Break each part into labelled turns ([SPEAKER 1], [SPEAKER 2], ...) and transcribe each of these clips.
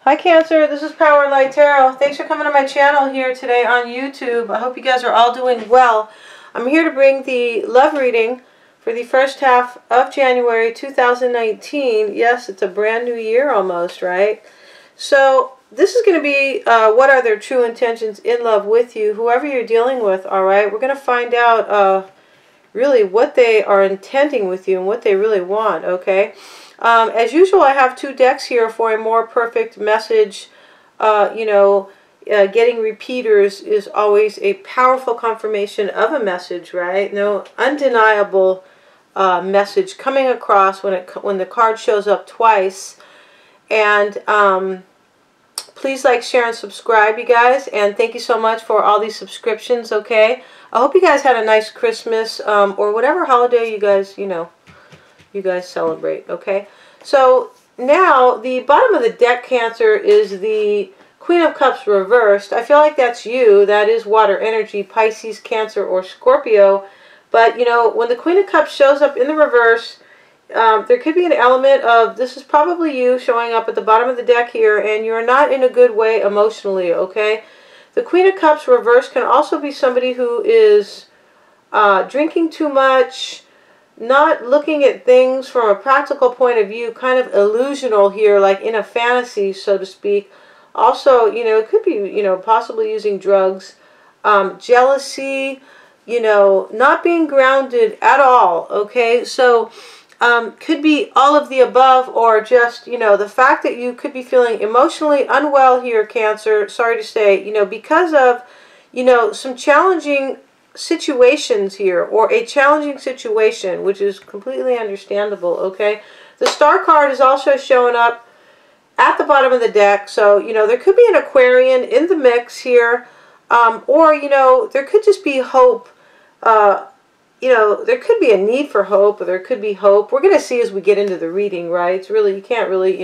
[SPEAKER 1] Hi Cancer, this is Power and Light Tarot. Thanks for coming to my channel here today on YouTube. I hope you guys are all doing well. I'm here to bring the love reading for the first half of January 2019. Yes, it's a brand new year almost, right? So this is going to be what are their true intentions in love with you, whoever you're dealing with, all right? We're going to find out really what they are intending with you and what they really want, okay? As usual, I have two decks here for a more perfect message. Getting repeaters is always a powerful confirmation of a message, right? No undeniable message coming across when the card shows up twice. And please like, share, and subscribe, you guys. And thank you so much for all these subscriptions, okay? I hope you guys had a nice Christmas or whatever holiday you guys, you guys celebrate, okay? So now the bottom of the deck, Cancer, is the Queen of Cups reversed. I feel like that's you. That is water energy, Pisces, Cancer, or Scorpio. But, when the Queen of Cups shows up in the reverse, there could be an element of this is probably you showing up at the bottom of the deck here, and you're not in a good way emotionally, okay? The Queen of Cups reverse can also be somebody who is drinking too much, not looking at things from a practical point of view, kind of illusional here, like in a fantasy, so to speak. Also, it could be, possibly using drugs, jealousy, not being grounded at all, okay? So, could be all of the above, or just, the fact that you could be feeling emotionally unwell here, Cancer, sorry to say, because of, some challenging situations here, or a challenging situation, which is completely understandable, okay? The Star card is also showing up at the bottom of the deck, so, there could be an Aquarian in the mix here, or, there could just be hope, there could be a need for hope, or there could be hope. We're going to see as we get into the reading, right? It's really, you can't really,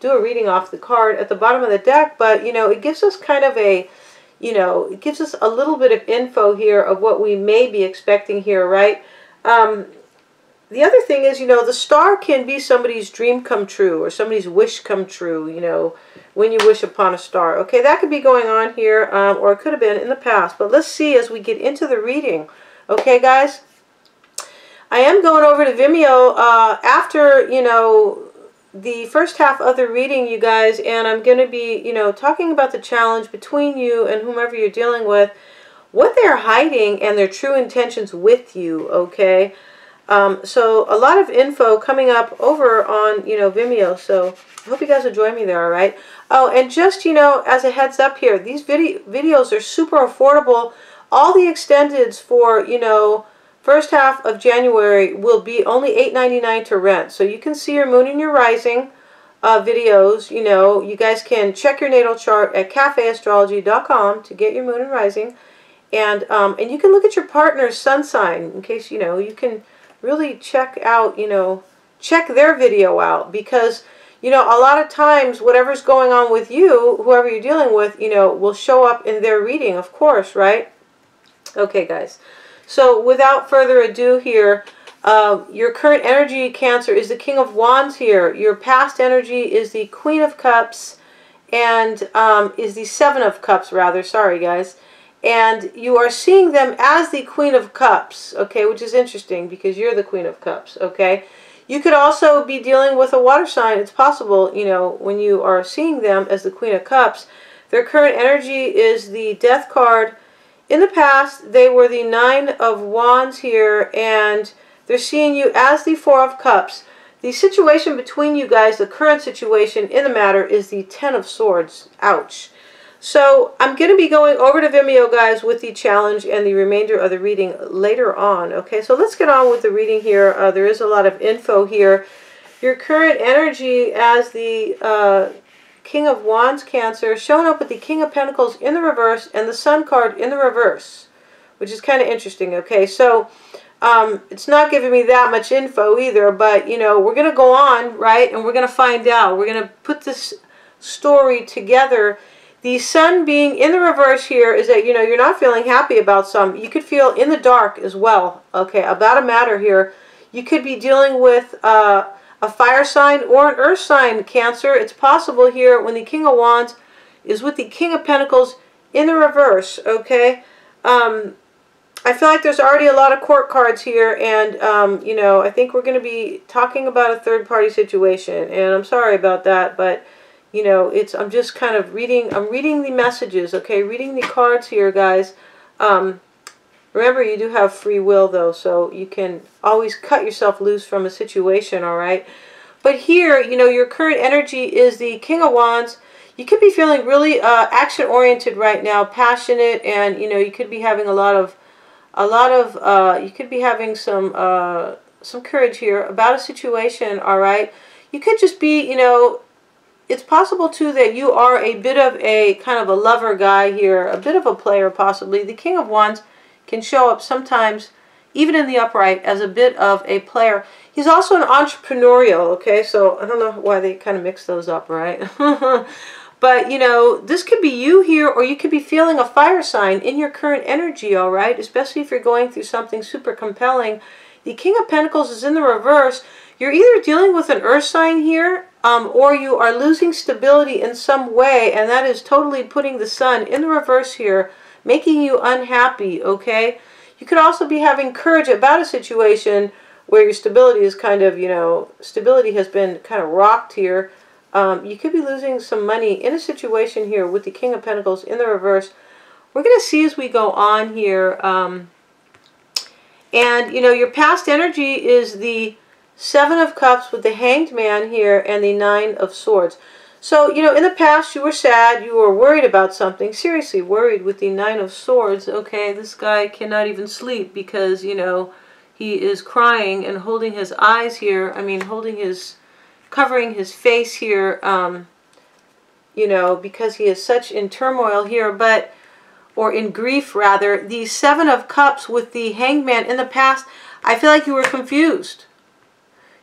[SPEAKER 1] do a reading off the card at the bottom of the deck, but, it gives us kind of a, it gives us a little bit of info here of what we may be expecting here, right? The other thing is, the Star can be somebody's dream come true, or somebody's wish come true, when you wish upon a star. Okay, that could be going on here, or it could have been in the past. But let's see as we get into the reading. Okay, guys? I am going over to Vimeo after, the first half of the reading, you guys, and I'm going to be, talking about the challenge between you and whomever you're dealing with, what they're hiding and their true intentions with you, okay? So a lot of info coming up over on, Vimeo, so I hope you guys will join me there, all right? Oh, and just, as a heads up here, these videos are super affordable. All the extendeds for, first half of January will be only $8.99 to rent. So you can see your moon and your rising videos. You guys can check your natal chart at cafeastrology.com to get your moon and rising. And you can look at your partner's sun sign in case, you can really check out, check their video out. Because, a lot of times whatever's going on with you, whoever you're dealing with, will show up in their reading, of course, right? Okay, guys. So without further ado here, your current energy, Cancer, is the King of Wands here. Your past energy is the Queen of Cups and is the Seven of Cups, rather. Sorry, guys. And you are seeing them as the Queen of Cups, okay, which is interesting because you're the Queen of Cups, okay? You could also be dealing with a water sign. It's possible, when you are seeing them as the Queen of Cups. Their current energy is the Death card. In the past, they were the Nine of Wands here, and they're seeing you as the Four of Cups. The situation between you guys, the current situation in the matter, is the Ten of Swords. Ouch. So I'm going to be going over to Vimeo, guys, with the challenge and the remainder of the reading later on. Okay, so let's get on with the reading here. There is a lot of info here. Your current energy as the King of Wands, Cancer, showing up with the King of Pentacles in the reverse and the Sun card in the reverse, which is kind of interesting, okay? So it's not giving me that much info either, but, we're going to go on, right, and we're going to find out. We're going to put this story together. The Sun being in the reverse here is that, you're not feeling happy about something. You could feel in the dark as well, okay, about a matter here. You could be dealing with a fire sign or an earth sign, Cancer. It's possible here when the King of Wands is with the King of Pentacles in the reverse, okay? I feel like there's already a lot of court cards here, and, you know, I think we're going to be talking about a third-party situation, and I'm sorry about that, but, you know, I'm just kind of reading the messages, okay? Reading the cards here, guys. Remember, you do have free will, though, so you can always cut yourself loose from a situation, all right? But here, you know, your current energy is the King of Wands. You could be feeling really action-oriented right now, passionate, and, you know, you could be having you could be having some courage here about a situation, all right? You could just be, you know, it's possible, too, that you are a bit of a kind of a lover guy here, a bit of a player, possibly. The King of Wands can show up sometimes, even in the upright, as a bit of a player. He's also an entrepreneurial, okay? So I don't know why they kind of mix those up, right? But, you know, this could be you here, or you could be feeling a fire sign in your current energy, all right? Especially if you're going through something super compelling. The King of Pentacles is in the reverse. You're either dealing with an earth sign here, or you are losing stability in some way, and that is totally putting the Sun in the reverse here, making you unhappy, okay? You could also be having courage about a situation where your stability is kind of, you know, stability has been kind of rocked here. You could be losing some money in a situation here with the King of Pentacles in the reverse. We're going to see as we go on here. And, you know, your past energy is the Seven of Cups with the Hanged Man here and the Nine of Swords. So, you know, in the past you were sad, you were worried about something, seriously worried with the Nine of Swords, okay? This guy cannot even sleep because, you know, he is crying and holding his eyes here, covering his face here, you know, because he is such in turmoil here, or in grief rather. The Seven of Cups with the Hanged Man in the past, I feel like you were confused.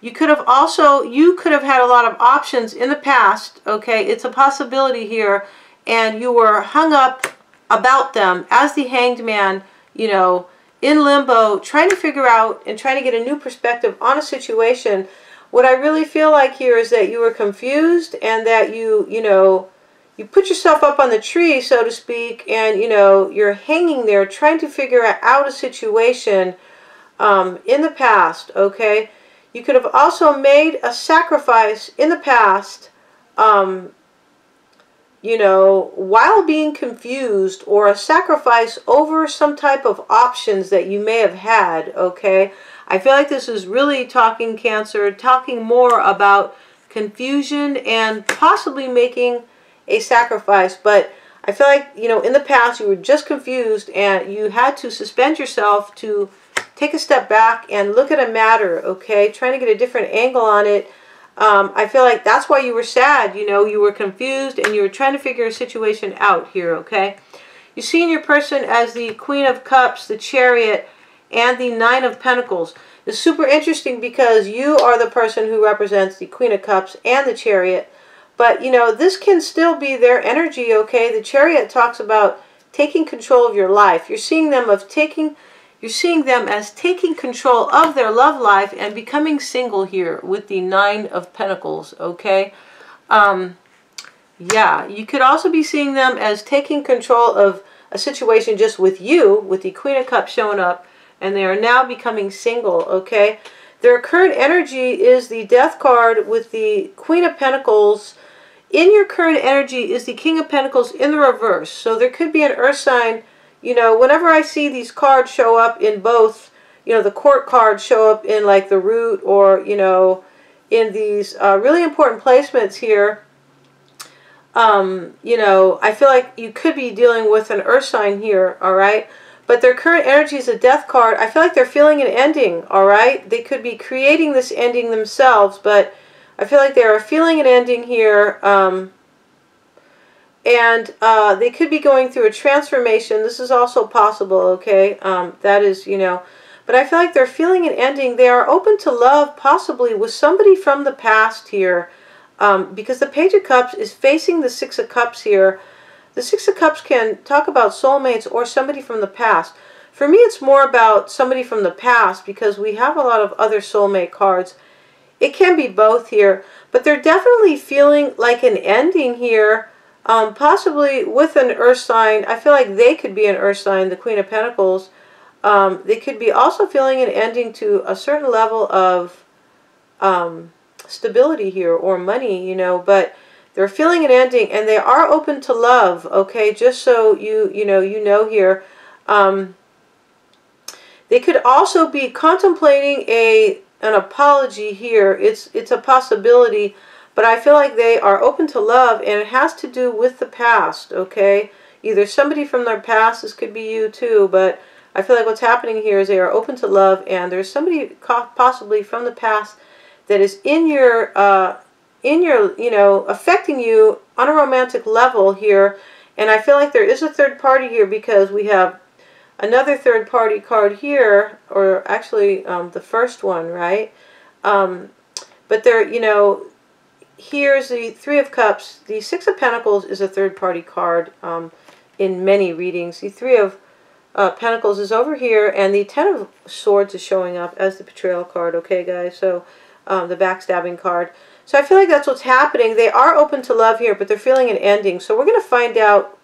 [SPEAKER 1] You could have had a lot of options in the past, okay? It's a possibility here, and you were hung up about them as the Hanged Man, you know, in limbo, trying to figure out and trying to get a new perspective on a situation. What I really feel like here is that you were confused, and that you put yourself up on the tree, so to speak, and, you know, you're hanging there trying to figure out a situation in the past, okay? You could have also made a sacrifice in the past, you know, while being confused, or a sacrifice over some type of options that you may have had, okay? I feel like this is really talking, Cancer, talking more about confusion and possibly making a sacrifice. But I feel like, you know, in the past you were just confused and you had to suspend yourself to take a step back and look at a matter, okay? Trying to get a different angle on it. I feel like that's why you were sad, you know, you were confused and you were trying to figure a situation out here, okay? You see in your person as the Queen of Cups, the Chariot, and the Nine of Pentacles. It's super interesting because you are the person who represents the Queen of Cups and the Chariot. But, you know, this can still be their energy, okay? The Chariot talks about taking control of your life. You're seeing them as taking control of their love life and becoming single here with the Nine of Pentacles, okay? Yeah, you could also be seeing them as taking control of a situation just with you, with the Queen of Cups showing up, and they are now becoming single, okay? Their current energy is the Death card with the Queen of Pentacles. In your current energy is the King of Pentacles in the reverse. So there could be an earth sign. You know, whenever I see these cards show up in both, you know, the court cards show up in like the root, or, you know, in these really important placements here, you know, I feel like you could be dealing with an earth sign here, all right? But their current energy is a Death card. I feel like they're feeling an ending, all right? They could be creating this ending themselves, but I feel like they are feeling an ending here. And they could be going through a transformation. This is also possible, okay? That is, you know, but I feel like they're feeling an ending. They are open to love, possibly with somebody from the past here, because the Page of Cups is facing the Six of Cups here. The Six of Cups can talk about soulmates or somebody from the past. For me, it's more about somebody from the past because we have a lot of other soulmate cards It can be both here, but they're definitely feeling like an ending here, possibly with an earth sign. I feel like they could be an earth sign, the Queen of Pentacles. They could be also feeling an ending to a certain level of stability here, or money, you know, but they're feeling an ending, and they are open to love, okay, just so you know here. They could also be contemplating an apology here. It's a possibility, but I feel like they are open to love, and it has to do with the past, okay? Either somebody from their past, this could be you too, but I feel like what's happening here is they are open to love, and there's somebody possibly from the past that is in your, affecting you on a romantic level here. And I feel like there is a third party here, because we have another third party card here, or actually the first one, right? But there, here's the Three of Cups. The Six of Pentacles is a third party card in many readings. The Three of Pentacles is over here, and the Ten of Swords is showing up as the betrayal card, okay, guys? So the backstabbing card. So I feel like that's what's happening. They are open to love here, but they're feeling an ending. So we're going to find out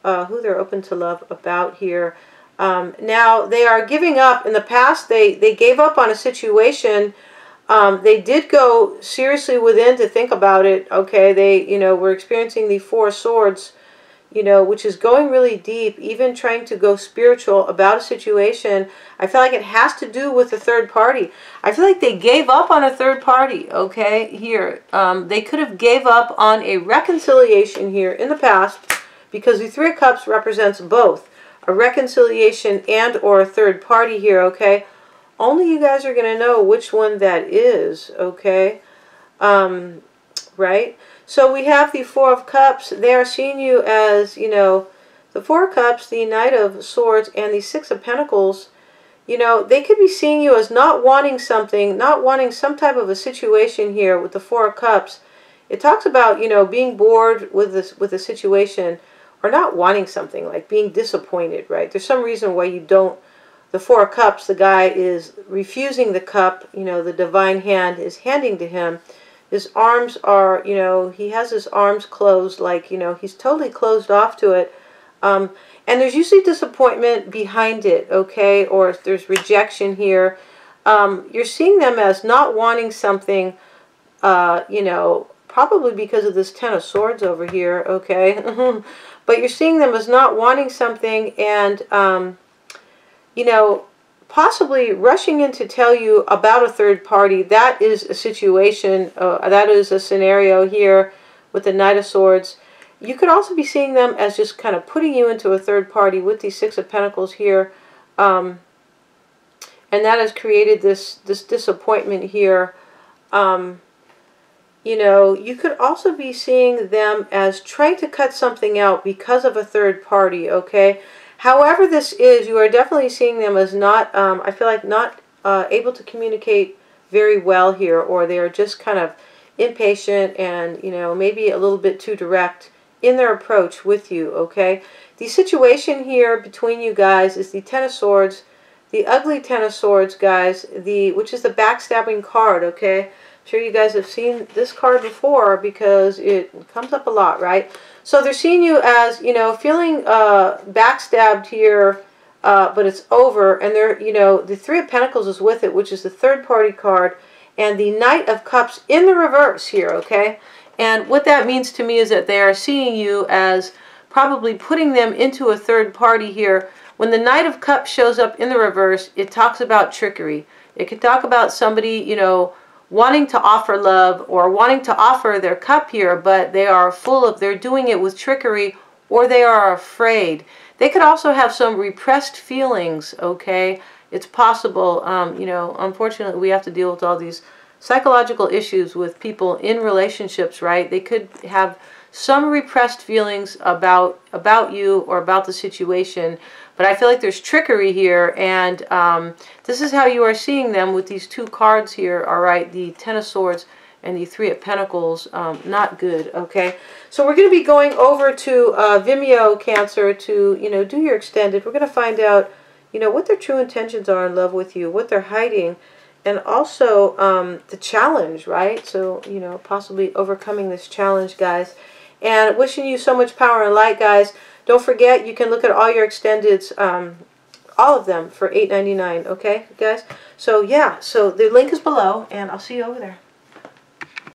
[SPEAKER 1] who they're open to love about here. Now, they are giving up. In the past, they gave up on a situation. They did go seriously within to think about it, okay? They, were experiencing the Four of Swords, which is going really deep, even trying to go spiritual about a situation. I feel like it has to do with the third party. I feel like they gave up on a third party, okay, here. They could have gave up on a reconciliation here in the past, because the Three of Cups represents both a reconciliation and or a third party here, okay? Only you guys are going to know which one that is, okay? Right? So we have the Four of Cups. They are seeing you as, the Four of Cups, the Knight of Swords, and the Six of Pentacles. They could be seeing you as not wanting something, not wanting some type of a situation here with the Four of Cups. It talks about, being bored with a situation, or not wanting something, like being disappointed, right? There's some reason why you don't. The Four of Cups, the guy is refusing the cup, the divine hand is handing to him. His arms are, he has his arms closed, like, he's totally closed off to it. And there's usually disappointment behind it, okay? Or if there's rejection here, you're seeing them as not wanting something, probably because of this Ten of Swords over here, okay? But you're seeing them as not wanting something, and, possibly rushing in to tell you about a third party. That is a situation, that is a scenario here with the Knight of Swords. You could also be seeing them as just kind of putting you into a third party with the Six of Pentacles here. And that has created this disappointment here. You could also be seeing them as trying to cut something out because of a third party, okay? However this is, you are definitely seeing them as not, I feel like not able to communicate very well here, or they are just kind of impatient and, maybe a little bit too direct in their approach with you, okay? The situation here between you guys is the Ten of Swords, the ugly Ten of Swords, guys, which is the backstabbing card, okay? I'm sure you guys have seen this card before, because it comes up a lot, right? So they're seeing you as, feeling backstabbed here, but it's over. And they're, the Three of Pentacles is with it, which is the third party card, and the Knight of Cups in the reverse here, okay? And what that means to me is that they are seeing you as probably putting them into a third party here. When the Knight of Cups shows up in the reverse, it talks about trickery. It could talk about somebody, wanting to offer love or wanting to offer their cup here, but they are they're doing it with trickery, or they are afraid. They could also have some repressed feelings, okay? It's possible, unfortunately we have to deal with all these psychological issues with people in relationships, right? They could have some repressed feelings about you or about the situation, but I feel like there's trickery here, and this is how you are seeing them with these two cards here, all right? The Ten of Swords and the Three of Pentacles. Not good, okay? So we're going to be going over to Vimeo, Cancer, to, do your extended. We're going to find out, what their true intentions are in love with you, what they're hiding. and also the challenge, right? So, you know, possibly overcoming this challenge, guys. And wishing you so much power and light, guys. Don't forget, you can look at all your extendeds, all of them, for $8.99, okay, guys? So, yeah, so the link is below, and I'll see you over there.